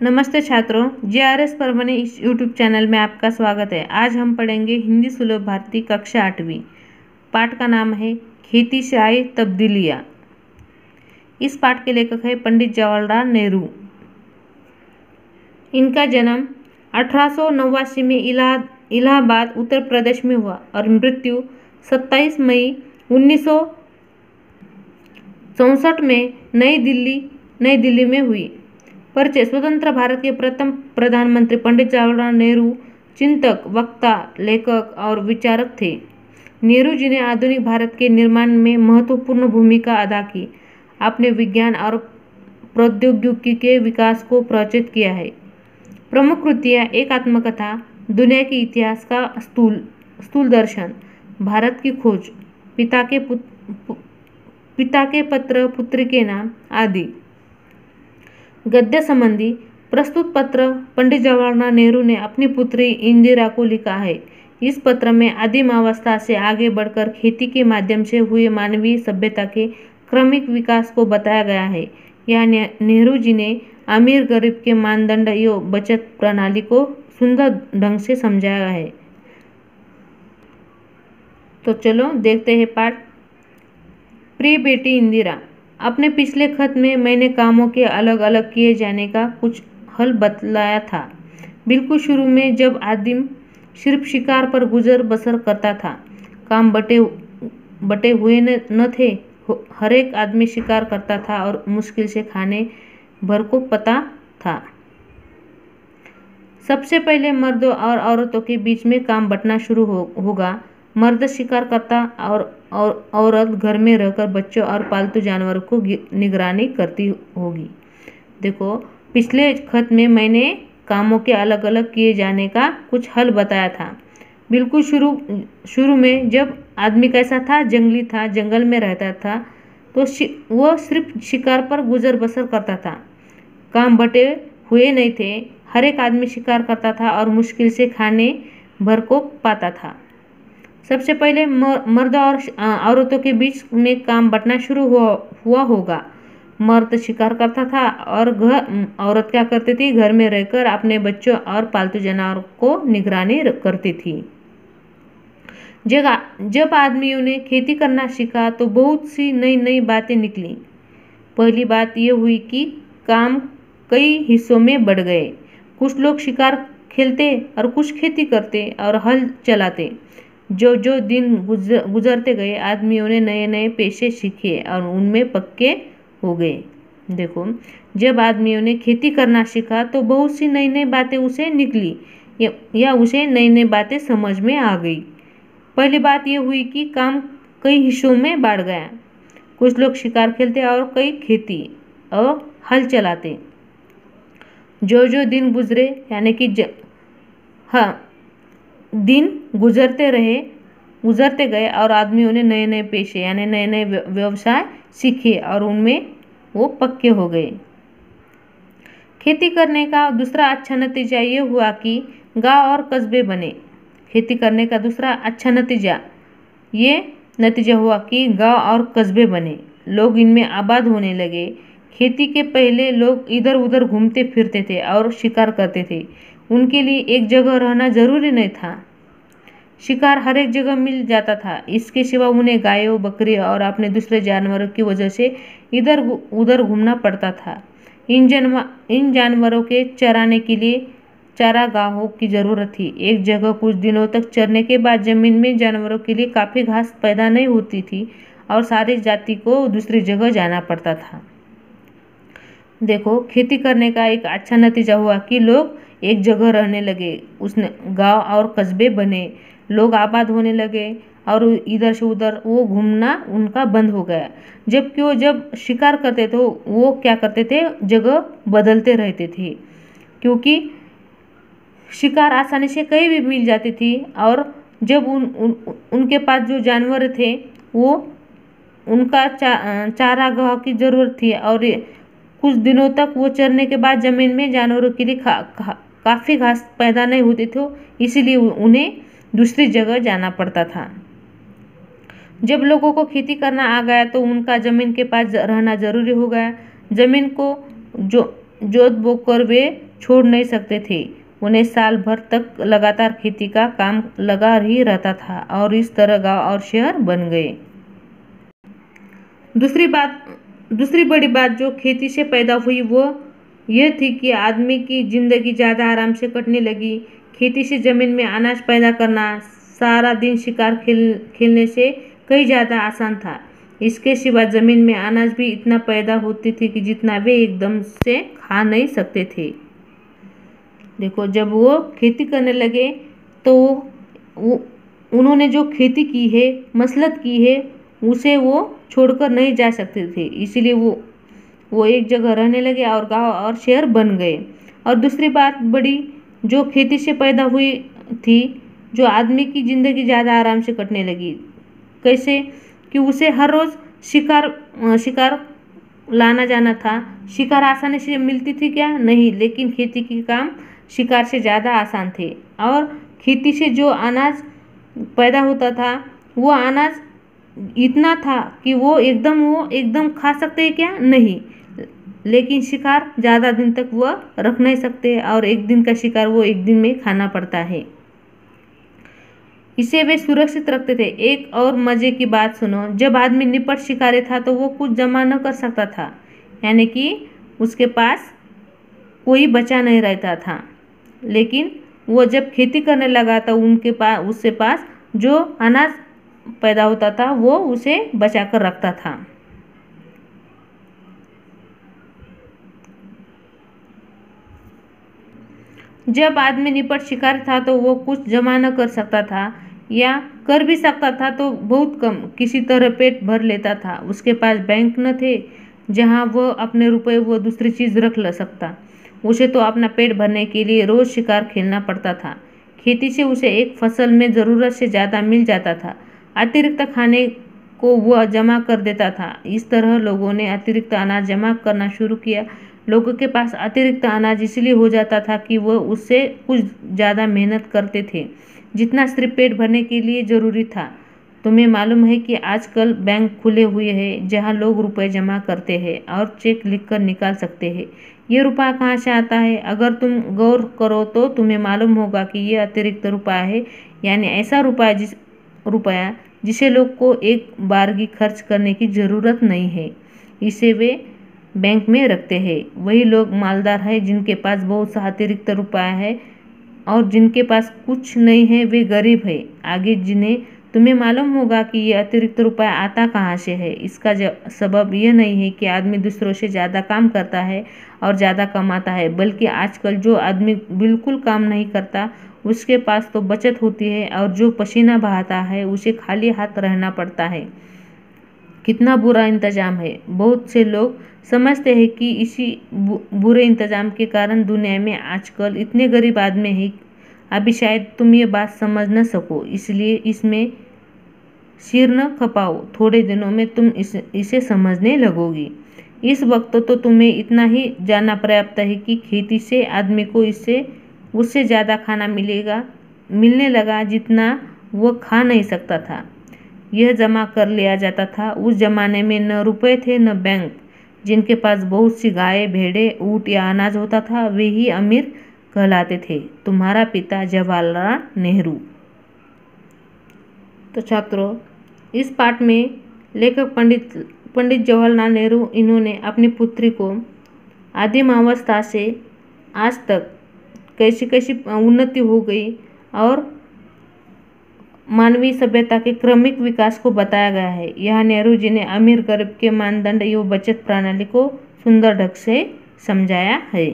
नमस्ते छात्रों, जेआरएस परभणी इस यूट्यूब चैनल में आपका स्वागत है। आज हम पढ़ेंगे हिंदी सुलभ भारती कक्षा 8वीं। पाठ का नाम है खेती से आई तब्दीलियाँ। इस पाठ के लेखक है पंडित जवाहरलाल नेहरू। इनका जन्म 1889 में इलाहाबाद उत्तर प्रदेश में हुआ और मृत्यु 27 मई 1964 में नई दिल्ली में हुई। परिचय। स्वतंत्र भारत के प्रथम प्रधानमंत्री पंडित जवाहरलाल नेहरू चिंतक, वक्ता, लेखक और विचारक थे। नेहरू जी ने आधुनिक भारत के निर्माण में महत्वपूर्ण भूमिका अदा की। आपने विज्ञान और प्रौद्योगिकी के विकास को प्रोत्साहित किया है। प्रमुख कृतियाँ: एक आत्मकथा, दुनिया के इतिहास का स्थूल दर्शन, भारत की खोज, पिता के पत्र, पुत्री के नाम आदि। गद्य संबंधी प्रस्तुत पत्र पंडित जवाहरलाल नेहरू ने अपनी पुत्री इंदिरा को लिखा है। इस पत्र में आदिम अवस्था से आगे बढ़कर खेती के माध्यम से हुए मानवीय सभ्यता के क्रमिक विकास को बताया गया है। यहाँ नेहरू जी ने अमीर गरीब के मानदंड या बचत प्रणाली को सुंदर ढंग से समझाया है। तो चलो देखते हैं पाठ। प्रिय बेटी इंदिरा, अपने पिछले खत में मैंने कामों के अलग अलग किए जाने का कुछ हल बतलाया था। बिल्कुल शुरू में जब आदमी सिर्फ शिकार पर गुजर बसर करता था, काम बटे हुए न थे। हर एक आदमी शिकार करता था और मुश्किल से खाने भर को पता था। सबसे पहले मर्दों और औरतों के बीच में काम बंटना शुरू होगा। मर्द शिकार करता और औरत घर में रहकर बच्चों और पालतू जानवरों को निगरानी करती होगी। देखो, पिछले खत में मैंने कामों के अलग अलग किए जाने का कुछ हल बताया था। बिल्कुल शुरू में जब आदमी कैसा था, जंगली था, जंगल में रहता था, तो वो सिर्फ शिकार पर गुजर बसर करता था। काम बटे हुए नहीं थे। हर एक आदमी शिकार करता था और मुश्किल से खाने भर को पाता था। सबसे पहले मर्द और औरतों के बीच में काम बंटना शुरू हुआ होगा। मर्द शिकार करता था और औरत क्या करती थी, घर में रहकर अपने बच्चों और पालतू जानवरों को निगरानी करती थी। जब आदमियों ने खेती करना सीखा तो बहुत सी नई बातें निकली। पहली बात यह हुई कि काम कई हिस्सों में बढ़ गए। कुछ लोग शिकार खेलते और कुछ खेती करते और हल चलाते। जो दिन गुजरते गए, आदमियों ने नए नए पेशे सीखे और उनमें पक्के हो गए। देखो, जब आदमियों ने खेती करना सीखा तो बहुत सी नई बातें उसे निकली या उसे नई बातें समझ में आ गई। पहली बात यह हुई कि काम कई हिस्सों में बढ़ गया। कुछ लोग शिकार खेलते और कई खेती और हल चलाते। जो दिन गुजरे, यानी कि दिन गुजरते गए और आदमियों ने नए नए पेशे यानी नए व्यवसाय सीखे और उनमें वो पक्के हो गए। खेती करने का दूसरा अच्छा नतीजा ये हुआ कि गांव और कस्बे बने। खेती करने का दूसरा अच्छा नतीजा हुआ कि गांव और कस्बे बने। लोग इनमें आबाद होने लगे। खेती के पहले लोग इधर उधर घूमते फिरते थे और शिकार करते थे। उनके लिए एक जगह रहना जरूरी नहीं था। शिकार हर एक जगह मिल जाता था। इसके सिवा उन्हें गायों, बकरी और अपने दूसरे जानवरों की वजह से इधर उधर घूमना पड़ता था। इन जानवरों के चराने के लिए चारागाहों की जरूरत थी। एक जगह कुछ दिनों तक चरने के बाद जमीन में जानवरों के लिए काफ़ी घास पैदा नहीं होती थी और सारी जाति को दूसरी जगह जाना पड़ता था। देखो, खेती करने का एक अच्छा नतीजा हुआ कि लोग एक जगह रहने लगे। उसने गांव और कस्बे बने। लोग आबाद होने लगे और इधर से उधर वो घूमना उनका बंद हो गया। जबकि वो जब शिकार करते थे वो क्या करते थे, जगह बदलते रहते थे, क्योंकि शिकार आसानी से कहीं भी मिल जाती थी। और जब उनके पास जो जानवर थे वो उनका चारागाह की ज़रूरत थी और कुछ दिनों तक वो चरने के बाद ज़मीन में जानवरों के लिए काफ़ी घास पैदा नहीं होती थी, इसीलिए उन्हें दूसरी जगह जाना पड़ता था। जब लोगों को खेती करना आ गया तो उनका ज़मीन के पास रहना ज़रूरी हो गया। ज़मीन को जोत बोकर वे छोड़ नहीं सकते थे। उन्हें साल भर तक लगातार खेती का काम लगा ही रहता था और इस तरह गांव और शहर बन गए। दूसरी बड़ी बात जो खेती से पैदा हुई वो यह थी कि आदमी की जिंदगी ज़्यादा आराम से कटने लगी। खेती से ज़मीन में अनाज पैदा करना सारा दिन शिकार खेलने से कहीं ज़्यादा आसान था। इसके सिवा ज़मीन में अनाज भी इतना पैदा होती थी कि जितना वे एकदम से खा नहीं सकते थे। देखो, जब वो खेती करने लगे तो उन्होंने जो खेती की है, मसलत की है, उसे वो छोड़कर नहीं जा सकते थे। इसीलिए वो एक जगह रहने लगे और गांव और शहर बन गए। और दूसरी बात बड़ी जो खेती से पैदा हुई थी, जो आदमी की ज़िंदगी ज़्यादा आराम से कटने लगी। कैसे कि उसे हर रोज़ शिकार लाना जाना था। शिकार आसानी से मिलती थी क्या? नहीं, लेकिन खेती के काम शिकार से ज़्यादा आसान थे। और खेती से जो अनाज पैदा होता था वो अनाज इतना था कि वो एकदम खा सकते हैं क्या? नहीं, लेकिन शिकार ज़्यादा दिन तक वह रख नहीं सकते और एक दिन का शिकार वो एक दिन में खाना पड़ता है। इसे वे सुरक्षित रखते थे। एक और मज़े की बात सुनो, जब आदमी निपट शिकारी था तो वो कुछ जमा न कर सकता था, यानी कि उसके पास कोई बचा नहीं रहता था। लेकिन वो जब खेती करने लगा तो उसके पास जो अनाज पैदा होता था वो उसे बचा कर रखता था। जब आदमी निपट शिकारी था तो वो कुछ जमा न कर सकता था, या कर भी सकता था तो बहुत कम, किसी तरह पेट भर लेता था। उसके पास बैंक न थे जहां वो अपने रुपए वो दूसरी चीज़ रख ल सकता। उसे तो अपना पेट भरने के लिए रोज़ शिकार खेलना पड़ता था। खेती से उसे एक फसल में ज़रूरत से ज़्यादा मिल जाता था। अतिरिक्त खाने को वह जमा कर देता था। इस तरह लोगों ने अतिरिक्त अनाज जमा करना शुरू किया। लोगों के पास अतिरिक्त अनाज इसलिए हो जाता था कि वह उससे कुछ ज़्यादा मेहनत करते थे जितना सिर्फ पेट भरने के लिए ज़रूरी था। तुम्हें मालूम है कि आजकल बैंक खुले हुए हैं जहां लोग रुपए जमा करते हैं और चेक लिखकर निकाल सकते हैं। ये रुपया कहाँ से आता है? अगर तुम गौर करो तो तुम्हें मालूम होगा कि ये अतिरिक्त रुपया है, यानी ऐसा रुपया जिसे लोग को एक बारगी खर्च करने की ज़रूरत नहीं है। इसे वे बैंक में रखते हैं। वही लोग मालदार हैं जिनके पास बहुत सा अतिरिक्त रुपया है, और जिनके पास कुछ नहीं है वे गरीब है। आगे जिन्हें तुम्हें मालूम होगा कि ये अतिरिक्त रुपया आता कहाँ से है। इसका सबब यह नहीं है कि आदमी दूसरों से ज़्यादा काम करता है और ज़्यादा कमाता है, बल्कि आजकल जो आदमी बिल्कुल काम नहीं करता उसके पास तो बचत होती है, और जो पसीना बहाता है उसे खाली हाथ रहना पड़ता है। कितना बुरा इंतज़ाम है। बहुत से लोग समझते हैं कि इसी बुरे इंतज़ाम के कारण दुनिया में आजकल इतने गरीब आदमी हैं। अभी शायद तुम ये बात समझ न सको, इसलिए इसमें सिर न खपाओ। थोड़े दिनों में तुम इसे समझने लगोगी। इस वक्त तो तुम्हें इतना ही जानना पर्याप्त है कि खेती से आदमी को उससे ज़्यादा खाना मिलने लगा जितना वह खा नहीं सकता था। यह जमा कर लिया जाता था। उस जमाने में न रुपए थे न बैंक। जिनके पास बहुत सी गाय, भेड़े, ऊँट या अनाज होता था वे ही अमीर कहलाते थे। तुम्हारा पिता जवाहरलाल नेहरू। तो छात्रों, इस पाठ में लेखक पंडित जवाहरलाल नेहरू इन्होंने अपनी पुत्री को आदिम अवस्था से आज तक कैसी कैसी उन्नति हो गई और मानवीय सभ्यता के क्रमिक विकास को बताया गया है। यह नेहरू जी ने अमीर गरीब के मानदंड एवं बचत प्रणाली को सुंदर ढंग से समझाया है।